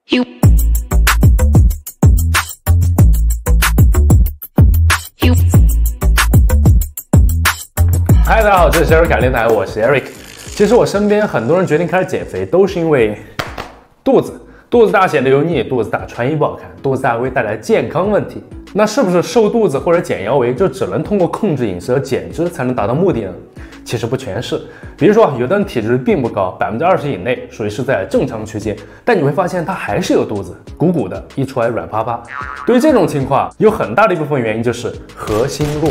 You嗨，大家好，这里是 Eric 电台，我是 Eric。其实我身边很多人决定开始减肥，都是因为肚子大显得油腻，肚子大穿衣不好看，肚子大会带来健康问题。那是不是瘦肚子或者减腰围就只能通过控制饮食和减脂才能达到目的呢？其实不全是。比如说，有的人体脂并不高，20%以内，属于是在正常区间，但你会发现他还是有肚子，鼓鼓的，一出来软趴趴。对于这种情况，有很大的一部分原因就是核心弱。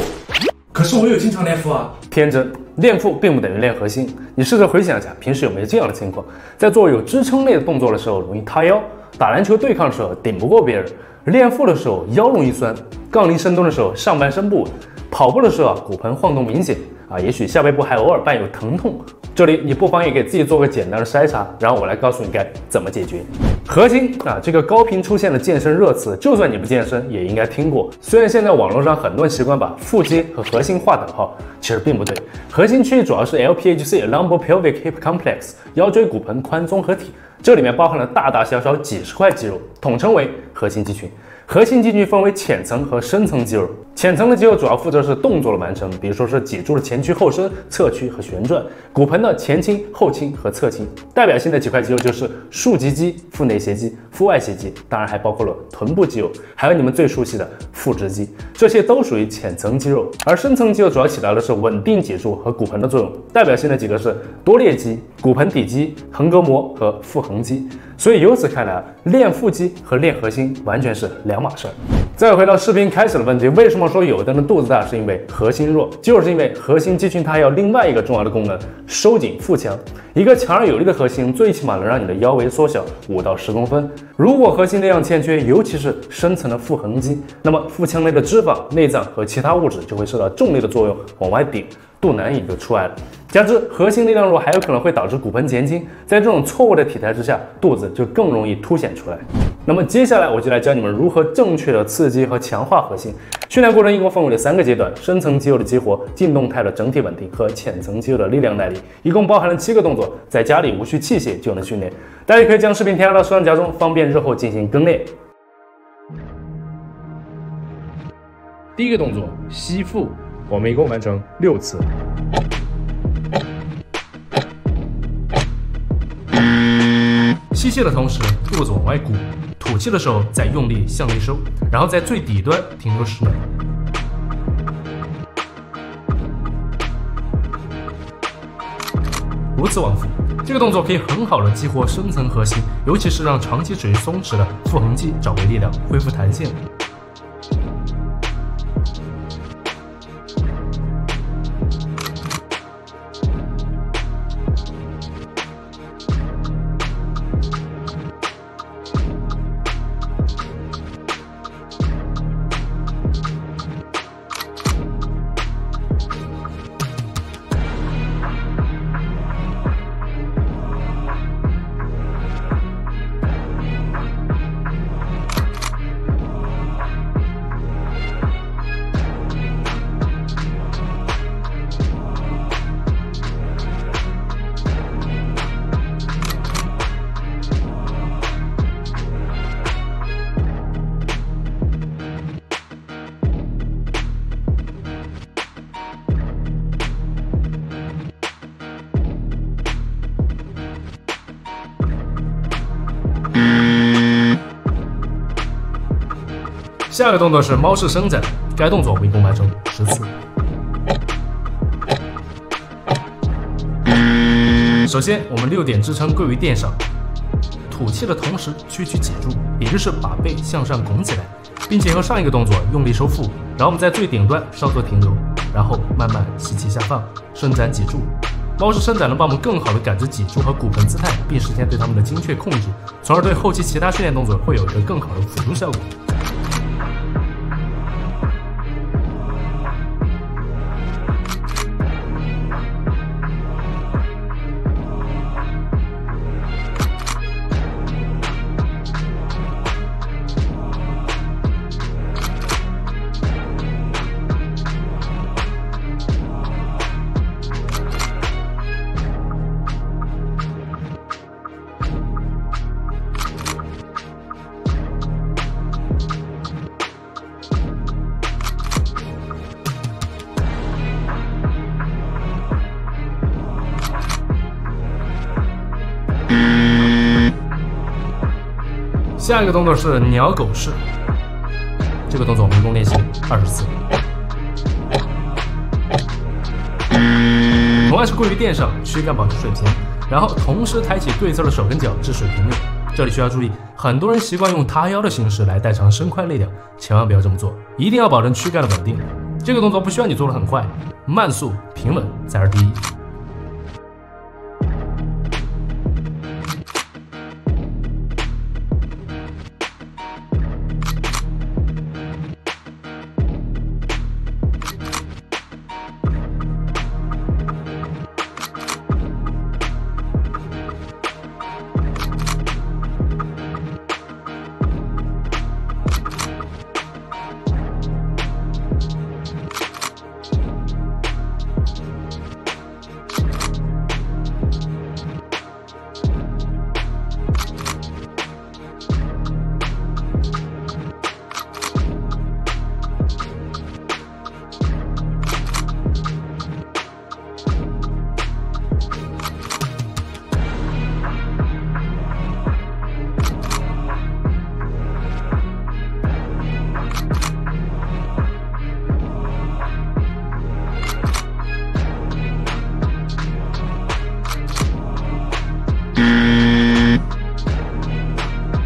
可是我有经常练腹啊。天真，练腹并不等于练核心。你试着回想一下，平时有没有这样的情况：在做有支撑类的动作的时候，容易塌腰；打篮球对抗的时候顶不过别人；练腹的时候腰容易酸；杠铃深蹲的时候上半身不稳；跑步的时候骨盆晃动明显。也许下背部还偶尔伴有疼痛。这里你不妨也给自己做个简单的筛查，然后我来告诉你该怎么解决。核心这个高频出现的健身热词，就算你不健身也应该听过。虽然现在网络上很多人习惯把腹肌和核心划等号，其实并不对。核心区域主要是 LPHC Lumbar Pelvic Hip Complex 腰椎骨盆髋综合体，这里面包含了大大小小几十块肌肉，统称为核心肌群。核心肌群分为浅层和深层肌肉，浅层的肌肉主要负责是动作的完成，比如说是脊柱的前屈后伸、侧屈和旋转，骨盆的前倾、后倾和侧倾。代表性的几块肌肉就是竖脊肌、腹内斜肌、腹外斜肌，当然还包括了臀部肌肉，还有你们最熟悉的腹直肌，这些都属于浅层肌肉。而深层肌肉主要起到的是稳定脊柱和骨盆的作用，代表性的几个是多裂肌、骨盆底肌、横膈膜和腹横肌。所以由此看来，练腹肌和练核心完全是两码事儿。再回到视频开始的问题，为什么说有的人肚子大是因为核心弱？就是因为核心肌群它有另外一个重要的功能，收紧腹腔。一个强而有力的核心，最起码能让你的腰围缩小5到10公分。如果核心力量欠缺，尤其是深层的腹横肌，那么腹腔内的脂肪、内脏和其他物质就会受到重力的作用往外顶，肚腩也就出来了。加之核心力量弱，还有可能会导致骨盆前倾，在这种错误的体态之下，肚子就更容易凸显出来。那么接下来我就来教你们如何正确的刺激和强化核心。训练过程一共分为了3个阶段：深层肌肉的激活、静动态的整体稳定和浅层肌肉的力量耐力，一共包含了7个动作，在家里无需器械就能训练。大家可以将视频添加到收藏夹中，方便日后进行更练。第一个动作吸腹，我们一共完成6次。吸气的同时，肚子往外鼓；吐气的时候再用力向内收，然后在最底端停留10秒。如此往复，这个动作可以很好的激活深层核心，尤其是让长期处于松弛的腹横肌找回力量，恢复弹性。下个动作是猫式伸展，该动作我们一共完成10次。首先，我们6点支撑归于垫上，吐气的同时屈曲脊柱，也就是把背向上拱起来，并且和上一个动作用力收腹。然后我们在最顶端稍作停留，然后慢慢吸气下放，伸展脊柱。猫式伸展能帮我们更好的感知脊柱和骨盆姿态，并实现对它们的精确控制，从而对后期其他训练动作会有一个更好的辅助效果。下一个动作是鸟狗式，这个动作我们一共练习20次。同样是跪于垫上，躯干保持水平，然后同时抬起对侧的手跟脚至水平面。这里需要注意，很多人习惯用塌腰的形式来代偿身快力量，千万不要这么做，一定要保证躯干的稳定。这个动作不需要你做得很快，慢速平稳才是第一。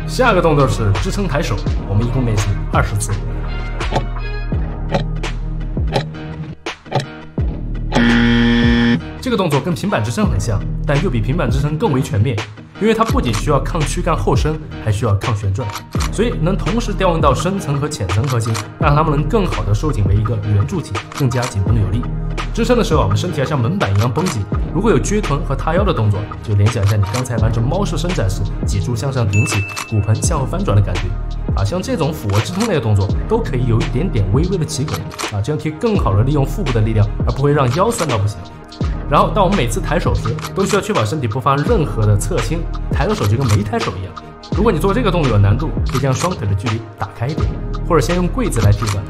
下个动作是支撑抬手，我们一共练习20次。这个动作跟平板支撑很像，但又比平板支撑更为全面，因为它不仅需要抗躯干后伸，还需要抗旋转，所以能同时调用到深层和浅层核心，让它们能更好的收紧为一个圆柱体，更加紧绷有力。支撑的时候，我们身体要像门板一样绷紧。如果有撅臀和塌腰的动作，就联想一下你刚才完成猫式伸展时，脊柱向上顶起，骨盆向后翻转的感觉。像这种俯卧支撑类的动作，都可以有一点点微微的起拱，这样可以更好的利用腹部的力量，而不会让腰酸到不行。然后，当我们每次抬手时，都需要确保身体不发任何的侧倾，抬个手就跟没抬手一样。如果你做这个动作有难度，可以将双腿的距离打开一点，或者先用跪姿来替换。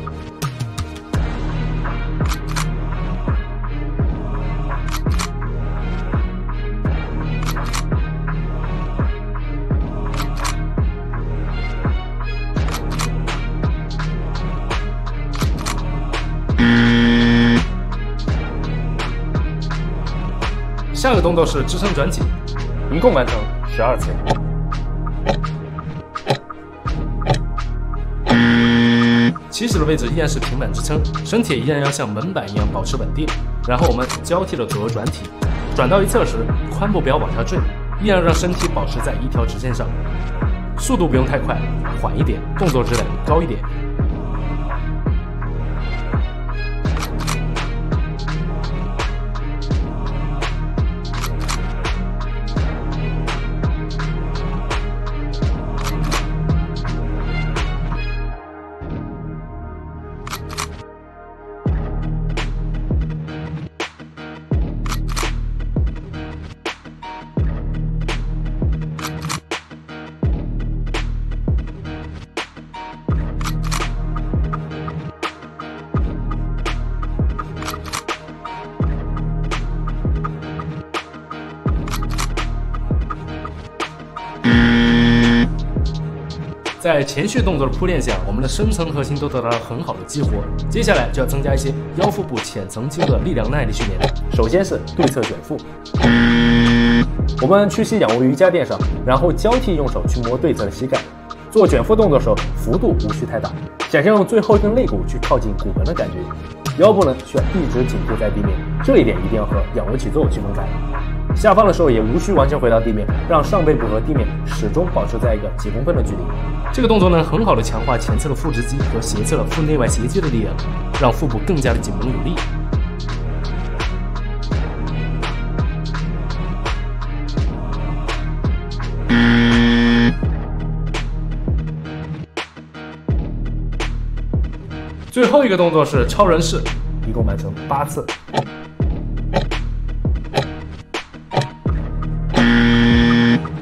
下个动作是支撑转体，一共完成12次。起始的位置依然是平板支撑，身体依然要像门板一样保持稳定。然后我们交替的左右转体，转到一侧时，髋部不要往下坠，依然让身体保持在一条直线上。速度不用太快，缓一点，动作质量高一点。在前续动作的铺垫下，我们的深层核心都得到了很好的激活。接下来就要增加一些腰腹部浅层肌肉的力量耐力训练。首先是对侧卷腹，我们屈膝仰卧瑜伽垫上，然后交替用手去摸对侧的膝盖。做卷腹动作的时候，幅度无需太大，想象用最后一根肋骨去靠近骨盆的感觉。腰部呢需要一直紧贴在地面，这一点一定要和仰卧起坐区分开。下方的时候也无需完全回到地面，让上背部和地面始终保持在一个几公分的距离。这个动作呢，很好的强化前侧的腹直肌和斜侧的腹内外斜肌的力量，让腹部更加的紧绷有力。最后一个动作是超人式，一共完成8次。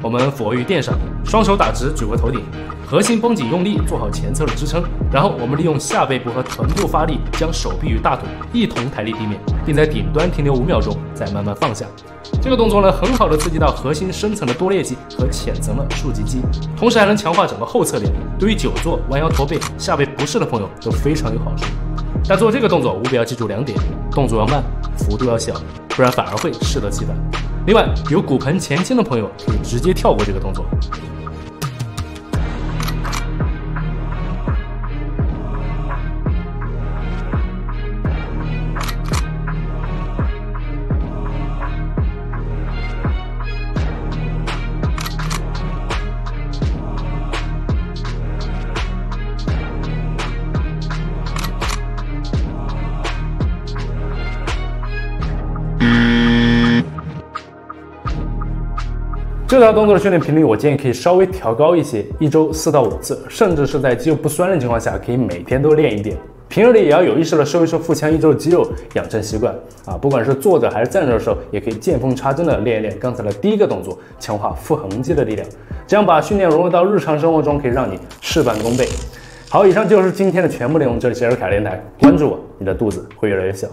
我们俯卧于垫上，双手打直，举过头顶，核心绷紧用力，做好前侧的支撑。然后我们利用下背部和臀部发力，将手臂与大腿一同抬离地面，并在顶端停留5秒钟，再慢慢放下。这个动作呢，很好的刺激到核心深层的多裂肌和浅层的竖脊肌，同时还能强化整个后侧链。对于久坐、弯腰驼背、下背不适的朋友都非常有好处。但做这个动作务必要记住2点：动作要慢，幅度要小，不然反而会适得其反。另外，有骨盆前倾的朋友可以直接跳过这个动作。这条动作的训练频率，我建议可以稍微调高一些，1周4到5次，甚至是在肌肉不酸的情况下，可以每天都练一点。平日里也要有意识的收一收腹腔1周的肌肉，养成习惯啊。不管是坐着还是站着的时候，也可以见缝插针的练一练刚才的第一个动作，强化腹横肌的力量。这样把训练融入到日常生活中，可以让你事半功倍。好，以上就是今天的全部内容。这里是艾瑞凯电台，关注我，你的肚子会越来越小。